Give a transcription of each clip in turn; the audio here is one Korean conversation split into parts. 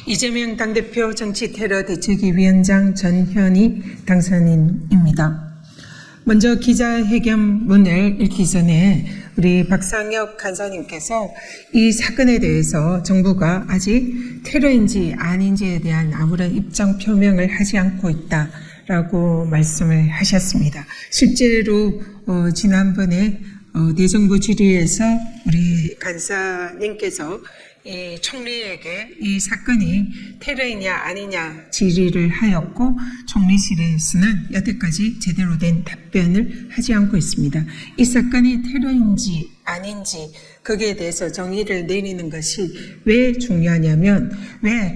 이재명 당대표 정치테러대책위원장 전현희 당선인입니다. 먼저 기자회견문을 읽기 전에 우리 박상혁 간사님께서 이 사건에 대해서 정부가 아직 테러인지 아닌지에 대한 아무런 입장 표명을 하지 않고 있다라고 말씀을 하셨습니다. 실제로 지난번에 대정부 질의에서 우리 간사님께서 총리에게 이 사건이 테러이냐 아니냐 질의를 하였고 총리실에서는 여태까지 제대로 된 답변을 하지 않고 있습니다. 이 사건이 테러인지 아닌지 거기에 대해서 정의를 내리는 것이 왜 중요하냐면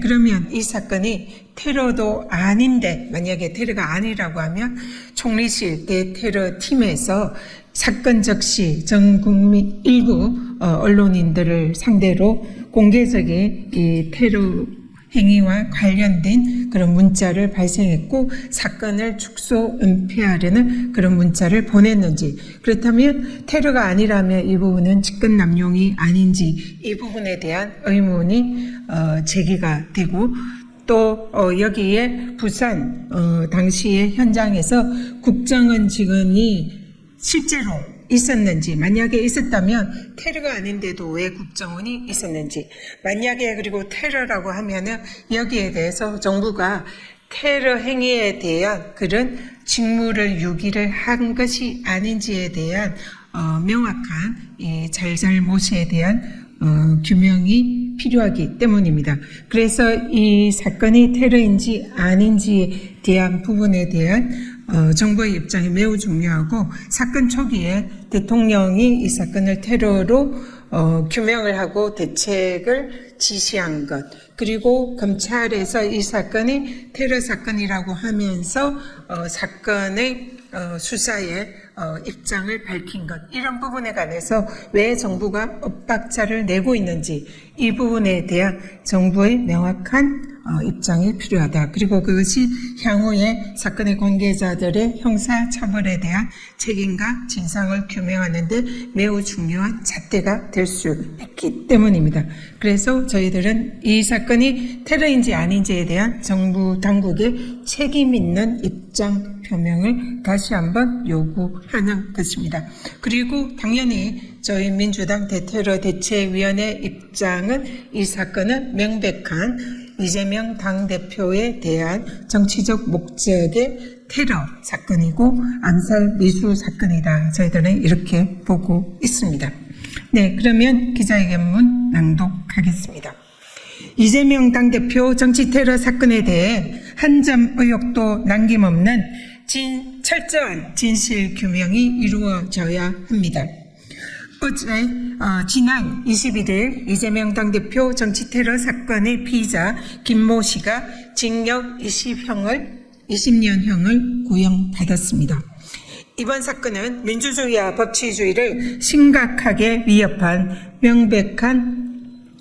그러면 이 사건이 테러도 아닌데 만약에 테러가 아니라고 하면 총리실 대테러 팀에서 사건 적시 전 국민 일부 언론인들을 상대로 공개적인 이 테러 행위와 관련된 그런 문자를 발생했고 사건을 축소 은폐하려는 그런 문자를 보냈는지, 그렇다면 테러가 아니라면 이 부분은 직권 남용이 아닌지 이 부분에 대한 의문이 제기가 되고, 또 여기에 부산 당시의 현장에서 국정원 직원이 실제로 있었는지, 만약에 있었다면 테러가 아닌데도 왜 국정원이 있었는지, 만약에 그리고 테러라고 하면은 여기에 대해서 정부가 테러 행위에 대한 그런 직무를 유기를 한 것이 아닌지에 대한 명확한 잘잘못에 대한 규명이 필요하기 때문입니다. 그래서 이 사건이 테러인지 아닌지에 대한 부분에 대한 정부의 입장이 매우 중요하고, 사건 초기에 대통령이 이 사건을 테러로 규명을 하고 대책을 지시한 것, 그리고 검찰에서 이 사건이 테러 사건이라고 하면서 사건의 수사에 입장을 밝힌 것, 이런 부분에 관해서 왜 정부가 엇박자를 내고 있는지 이 부분에 대한 정부의 명확한 입장이 필요하다. 그리고 그것이 향후에 사건의 관계자들의 형사처벌에 대한 책임과 진상을 규명하는 데 매우 중요한 잣대가 될 수 있기 때문입니다. 그래서 저희들은 이 사건이 테러인지 아닌지에 대한 정부 당국의 책임 있는 입장 표명을 다시 한번 요구하는 것입니다. 그리고 당연히 저희 민주당 대테러 대책위원회 입장은 이 사건은 명백한 이재명 당대표에 대한 정치적 목적의 테러 사건이고 암살 미수 사건이다. 저희들은 이렇게 보고 있습니다. 네, 그러면 기자회견문 낭독하겠습니다. 이재명 당대표 정치테러 사건에 대해 한 점 의혹도 남김없는 철저한 진실 규명이 이루어져야 합니다. 어제 지난 21일 이재명 당대표 정치테러 사건의 피의자 김모 씨가 징역 20년형을 구형받았습니다. 이번 사건은 민주주의와 법치주의를 심각하게 위협한 명백한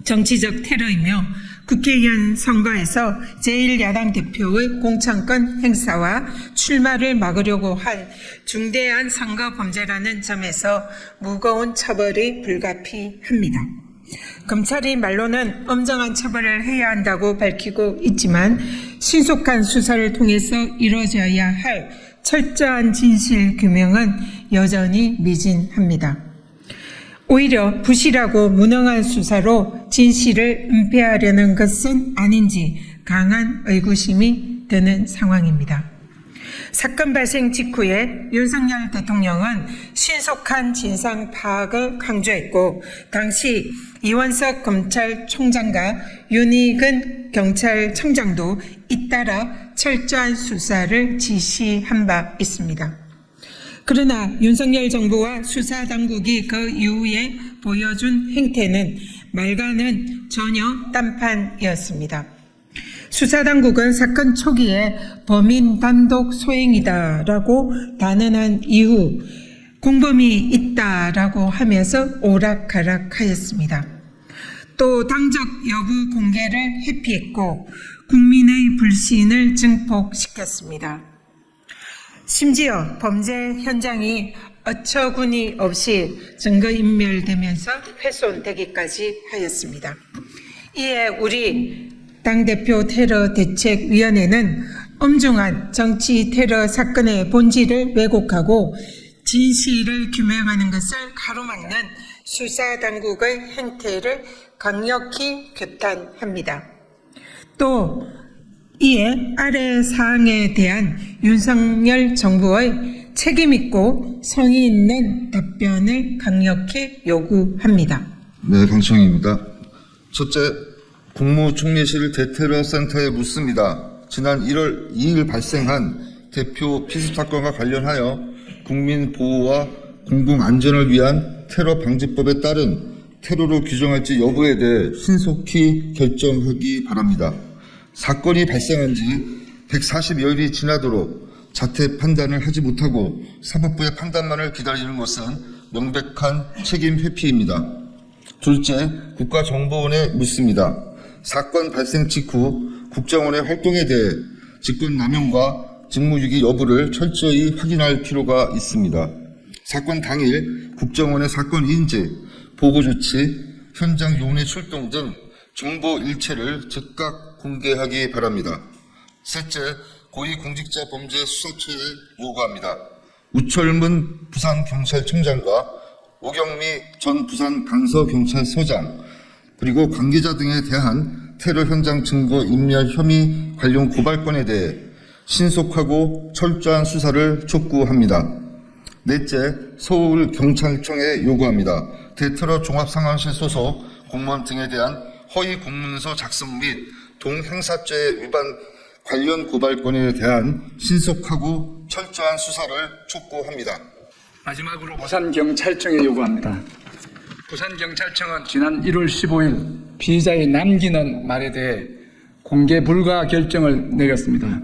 정치적 테러이며 국회의원 선거에서 제1야당 대표의 공천권 행사와 출마를 막으려고 한 중대한 선거 범죄라는 점에서 무거운 처벌이 불가피합니다. 검찰이 말로는 엄정한 처벌을 해야 한다고 밝히고 있지만 신속한 수사를 통해서 이루어져야 할 철저한 진실 규명은 여전히 미진합니다. 오히려 부실하고 무능한 수사로 진실을 은폐하려는 것은 아닌지 강한 의구심이 드는 상황입니다. 사건 발생 직후에 윤석열 대통령은 신속한 진상 파악을 강조했고, 당시 이원석 검찰총장과 윤희근 경찰청장도 잇따라 철저한 수사를 지시한 바 있습니다. 그러나 윤석열 정부와 수사당국이 그 이후에 보여준 행태는 말과는 전혀 딴판이었습니다. 수사당국은 사건 초기에 범인 단독 소행이다라고 단언한 이후 공범이 있다라고 하면서 오락가락하였습니다. 또 당적 여부 공개를 회피했고 국민의 불신을 증폭시켰습니다. 심지어 범죄 현장이 어처구니 없이 증거인멸되면서 훼손되기까지 하였습니다. 이에 우리 당대표 테러 대책위원회는 엄중한 정치 테러 사건의 본질을 왜곡하고 진실을 규명하는 것을 가로막는 수사당국의 행태를 강력히 규탄합니다. 또 이에 아래 사항에 대한 윤석열 정부의 책임있고 성의 있는 답변을 강력히 요구합니다. 네, 강청입니다. 첫째, 국무총리실 대테러 센터에 묻습니다. 지난 1월 2일 발생한 대표 피습 사건과 관련하여 국민 보호와 공공 안전을 위한 테러 방지법에 따른 테러로 규정할지 여부에 대해 신속히 결정하기 바랍니다. 사건이 발생한 지 140여일이 지나도록 자태 판단을 하지 못하고 사법부의 판단만을 기다리는 것은 명백한 책임 회피입니다. 둘째, 국가정보원에 묻습니다. 사건 발생 직후 국정원의 활동에 대해 직권남용과 직무유기 여부를 철저히 확인할 필요가 있습니다. 사건 당일 국정원의 사건 인지, 보고조치, 현장 요원의 출동 등 정보 일체를 즉각 공개하기 바랍니다. 셋째, 고위공직자범죄수사처에 요구합니다. 우철문 부산경찰청장과 오경미 전 부산 강서경찰서장 그리고 관계자 등에 대한 테러 현장 증거 인멸 혐의 관련 고발건에 대해 신속하고 철저한 수사를 촉구합니다. 넷째, 서울경찰청에 요구합니다. 대테러 종합상황실 소속 공무원 등에 대한 허위 공문서 작성 및 동행사죄 위반 관련 고발건에 대한 신속하고 철저한 수사를 촉구합니다. 마지막으로 부산경찰청에 요구합니다. 부산경찰청은 지난 1월 15일 피의자의 남기는 말에 대해 공개 불가 결정을 내렸습니다.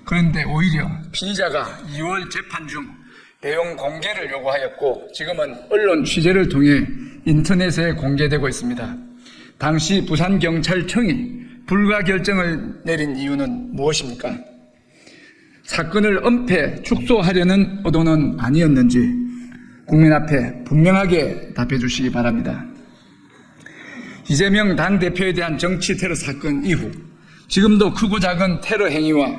그런데 오히려 피의자가 2월 재판 중 내용 공개를 요구하였고 지금은 언론 취재를 통해 인터넷에 공개되고 있습니다. 당시 부산경찰청이 불가 결정을 내린 이유는 무엇입니까? 사건을 은폐, 축소하려는 의도는 아니었는지 국민 앞에 분명하게 답해 주시기 바랍니다. 이재명 당대표에 대한 정치 테러 사건 이후 지금도 크고 작은 테러 행위와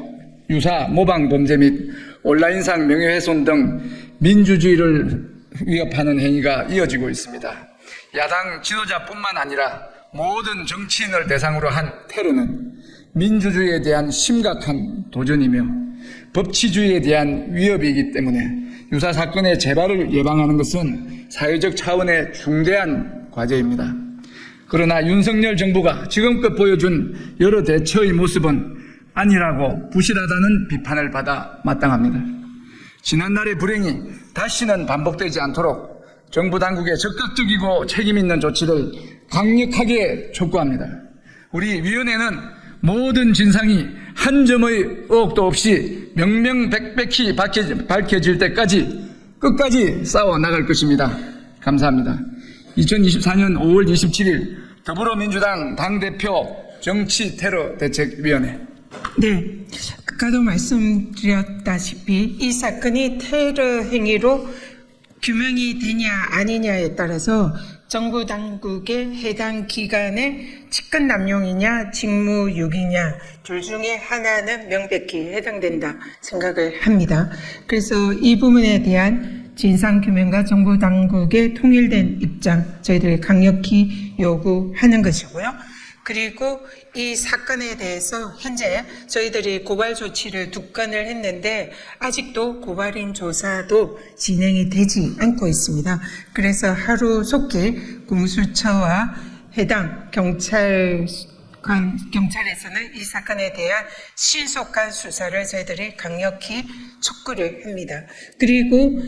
유사 모방 범죄 및 온라인상 명예훼손 등 민주주의를 위협하는 행위가 이어지고 있습니다. 야당 지도자뿐만 아니라 모든 정치인을 대상으로 한 테러는 민주주의에 대한 심각한 도전이며 법치주의에 대한 위협이기 때문에 유사 사건의 재발을 예방하는 것은 사회적 차원의 중대한 과제입니다. 그러나 윤석열 정부가 지금껏 보여준 여러 대처의 모습은 아니라고 부실하다는 비판을 받아 마땅합니다. 지난날의 불행이 다시는 반복되지 않도록 정부 당국의 적극적이고 책임있는 조치를 강력하게 촉구합니다. 우리 위원회는 모든 진상이 한 점의 의혹도 없이 명명백백히 밝혀질 때까지 끝까지 싸워 나갈 것입니다. 감사합니다. 2024년 5월 27일 더불어민주당 당대표 정치테러대책위원회. 네, 아까도 말씀드렸다시피 이 사건이 테러 행위로 규명이 되냐 아니냐에 따라서 정부 당국의 해당 기관의 직권남용이냐 직무유기냐 둘 중에 하나는 명백히 해당된다 생각을 합니다. 그래서 이 부분에 대한 진상규명과 정부 당국의 통일된 입장 저희들이 강력히 요구하는 것이고요. 그리고 이 사건에 대해서 현재 저희들이 고발 조치를 2건을 했는데 아직도 고발인 조사도 진행이 되지 않고 있습니다. 그래서 하루속히 공수처와 해당 경찰에서는 이 사건에 대한 신속한 수사를 저희들이 강력히 촉구를 합니다. 그리고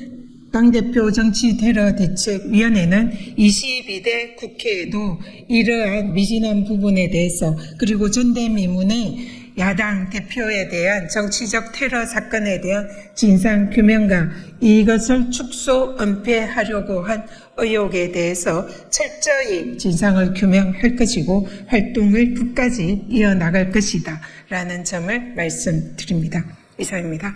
당대표 정치테러대책위원회는 22대 국회에도 이러한 미진한 부분에 대해서 그리고 전대미문의 야당 대표에 대한 정치적 테러 사건에 대한 진상규명과 이것을 축소 은폐하려고 한 의혹에 대해서 철저히 진상을 규명할 것이고 활동을 끝까지 이어나갈 것이다 라는 점을 말씀드립니다. 이상입니다.